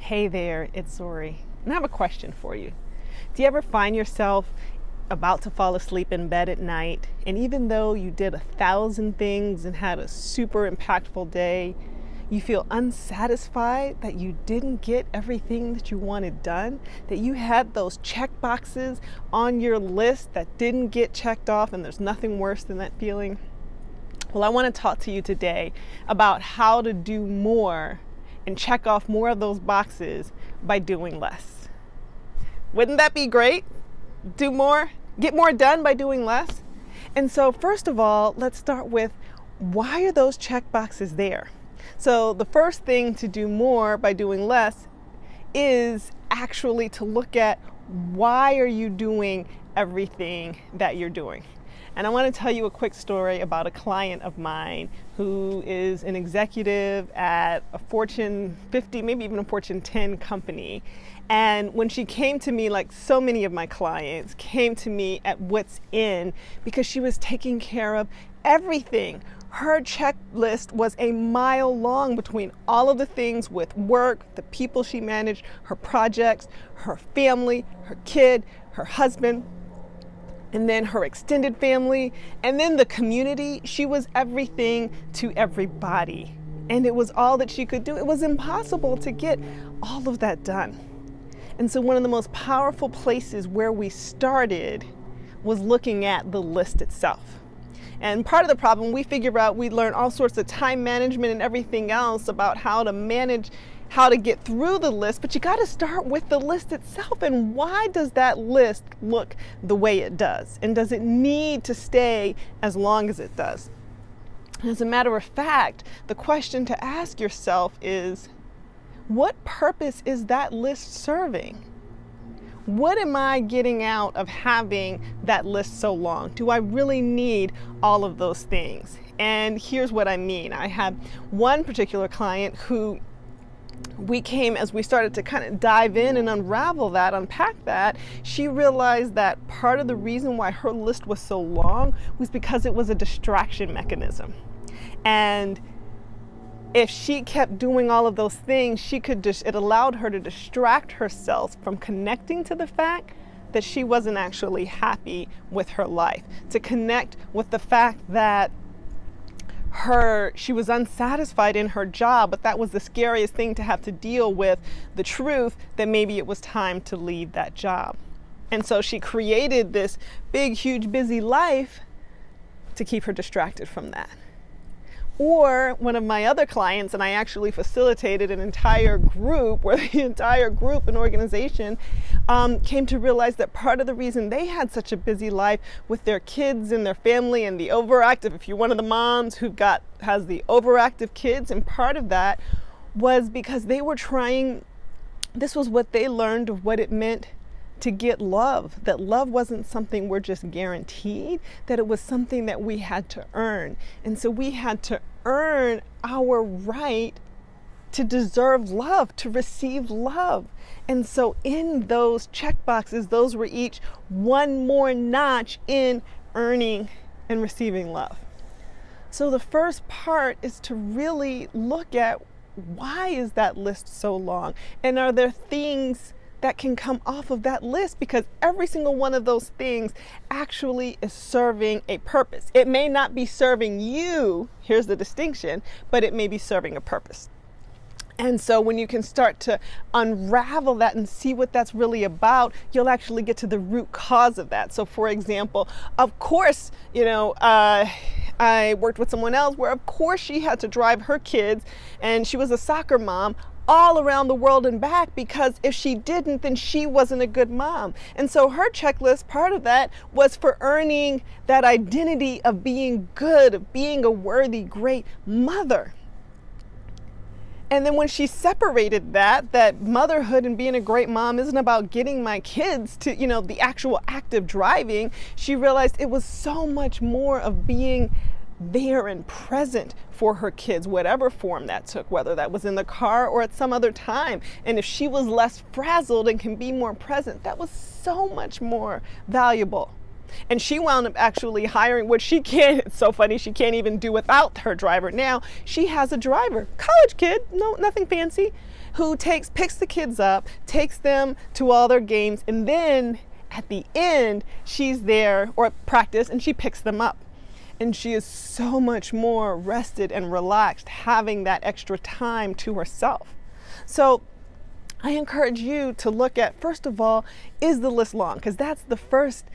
Hey there, it's Zori, and I have a question for you. Do you ever find yourself about to fall asleep in bed at night, and even though you did 1,000 things and had a super impactful day, you feel unsatisfied that you didn't get everything that you wanted done, that you had those check boxes on your list that didn't get checked off, and there's nothing worse than that feeling? Well, I want to talk to you today about how to do more and check off more of those boxes by doing less. Wouldn't that be great? Do more, get more done by doing less. And so first of all, let's start with, why are those check boxes there? So the first thing to do more by doing less is actually to look at, why are you doing everything that you're doing? And I want to tell you a quick story about a client of mine who is an executive at a Fortune 50, maybe even a Fortune 10 company. And when she came to me, like so many of my clients, came to me at wit's end because she was taking care of everything. Her checklist was a mile long between all of the things with work, the people she managed, her projects, her family, her kid, her husband, and then her extended family, and then the community. She was everything to everybody, and it was all that she could do. It was impossible to get all of that done. And so one of the most powerful places where we started was looking at the list itself. And part of the problem, we learn all sorts of time management and everything else about how to manage, how to get through the list, but you got to start with the list itself. And why does that list look the way it does? And does it need to stay as long as it does? As a matter of fact, the question to ask yourself is, what purpose is that list serving? What am I getting out of having that list so long? Do I really need all of those things? And here's what I mean. I have one particular client who as we started to kind of dive in and unravel that, unpack that, she realized that part of the reason why her list was so long was because it was a distraction mechanism. And if she kept doing all of those things, it allowed her to distract herself from connecting to the fact that she wasn't actually happy with her life, to connect with the fact that she was unsatisfied in her job, but that was the scariest thing, to have to deal with the truth that maybe it was time to leave that job. And so she created this big, huge, busy life to keep her distracted from that. Or one of my other clients, and I actually facilitated an entire group where the entire group and organization came to realize that part of the reason they had such a busy life with their kids and their family and the overactive, if you're one of the moms who has the overactive kids, and part of that was because this was what they learned of what it meant to get love, that love wasn't something we're just guaranteed, that it was something that we had to earn. And so we had to earn our right to deserve love, to receive love. And so in those check boxes, those were each one more notch in earning and receiving love. So the first part is to really look at, why is that list so long? And are there things that can come off of that list? Because every single one of those things actually is serving a purpose. It may not be serving you, here's the distinction, but it may be serving a purpose. And so when you can start to unravel that and see what that's really about, you'll actually get to the root cause of that. So for example, of course, I worked with someone else where of course she had to drive her kids, and she was a soccer mom, all around the world and back, because if she didn't, then she wasn't a good mom. And so her checklist, part of that was for earning that identity of being good, of being a worthy, great mother. And then when she separated that motherhood and being a great mom isn't about getting my kids to, the actual act of driving, she realized it was so much more of being there and present for her kids, whatever form that took, whether that was in the car or at some other time. And if she was less frazzled and can be more present, that was so much more valuable. And she wound up actually hiring, which she can't, it's so funny, she can't even do without her driver now. She has a driver, college kid, no, nothing fancy, who picks the kids up, takes them to all their games, and then at the end, she's there or at practice and she picks them up. And she is so much more rested and relaxed having that extra time to herself. So I encourage you to look at, first of all, is the list long? Because that's the first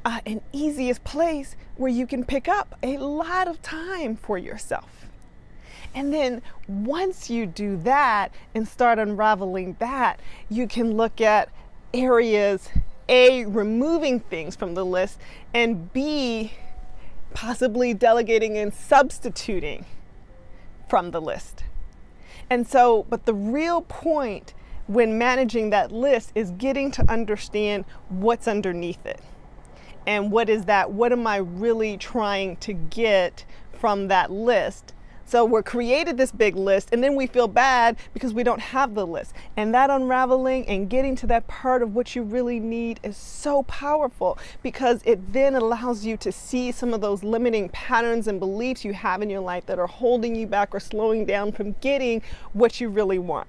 and easiest place where you can pick up a lot of time for yourself. And then once you do that and start unraveling that, you can look at areas, A, removing things from the list, and B, possibly delegating and substituting from the list. And so, but the real point when managing that list is getting to understand what's underneath it. And what is that? What am I really trying to get from that list? So we're created this big list and then we feel bad because we don't have the list. And that unraveling and getting to that part of what you really need is so powerful, because it then allows you to see some of those limiting patterns and beliefs you have in your life that are holding you back or slowing down from getting what you really want.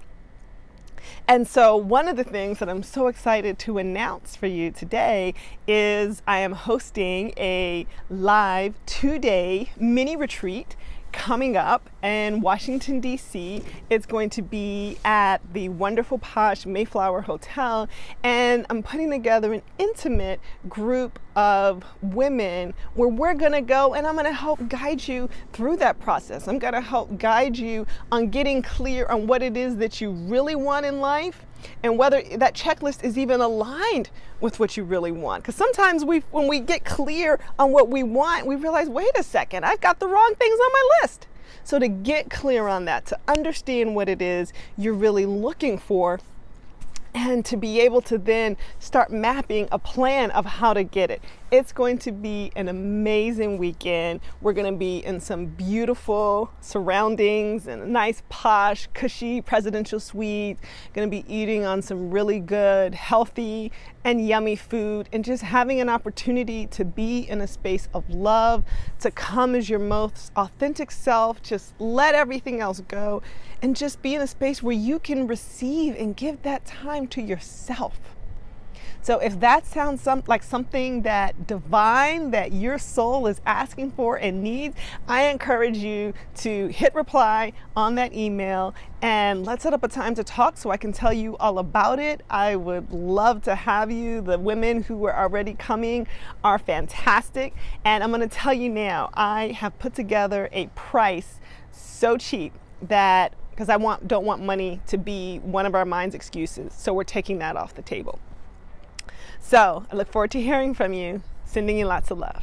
And so one of the things that I'm so excited to announce for you today is I am hosting a live 2-day mini retreat coming up in Washington, D.C. It's going to be at the wonderful posh Mayflower Hotel, and I'm putting together an intimate group of women where we're gonna go and I'm gonna help guide you through that process. I'm gonna help guide you on getting clear on what it is that you really want in life and whether that checklist is even aligned with what you really want. Because sometimes when we get clear on what we want, we realize, wait a second, I've got the wrong things on my list. So to get clear on that, to understand what it is you're really looking for, and to be able to then start mapping a plan of how to get it. It's going to be an amazing weekend. We're going to be in some beautiful surroundings and a nice, posh, cushy presidential suite. Going to be eating on some really good, healthy, and yummy food, and just having an opportunity to be in a space of love, to come as your most authentic self, just let everything else go, and just be in a space where you can receive and give that time to yourself. So if that sounds like something that divine, that your soul is asking for and needs, I encourage you to hit reply on that email and let's set up a time to talk so I can tell you all about it. I would love to have you. The women who are already coming are fantastic. And I'm going to tell you now, I have put together a price so cheap that, because I don't want money to be one of our mind's excuses. So we're taking that off the table. So I look forward to hearing from you. Sending you lots of love.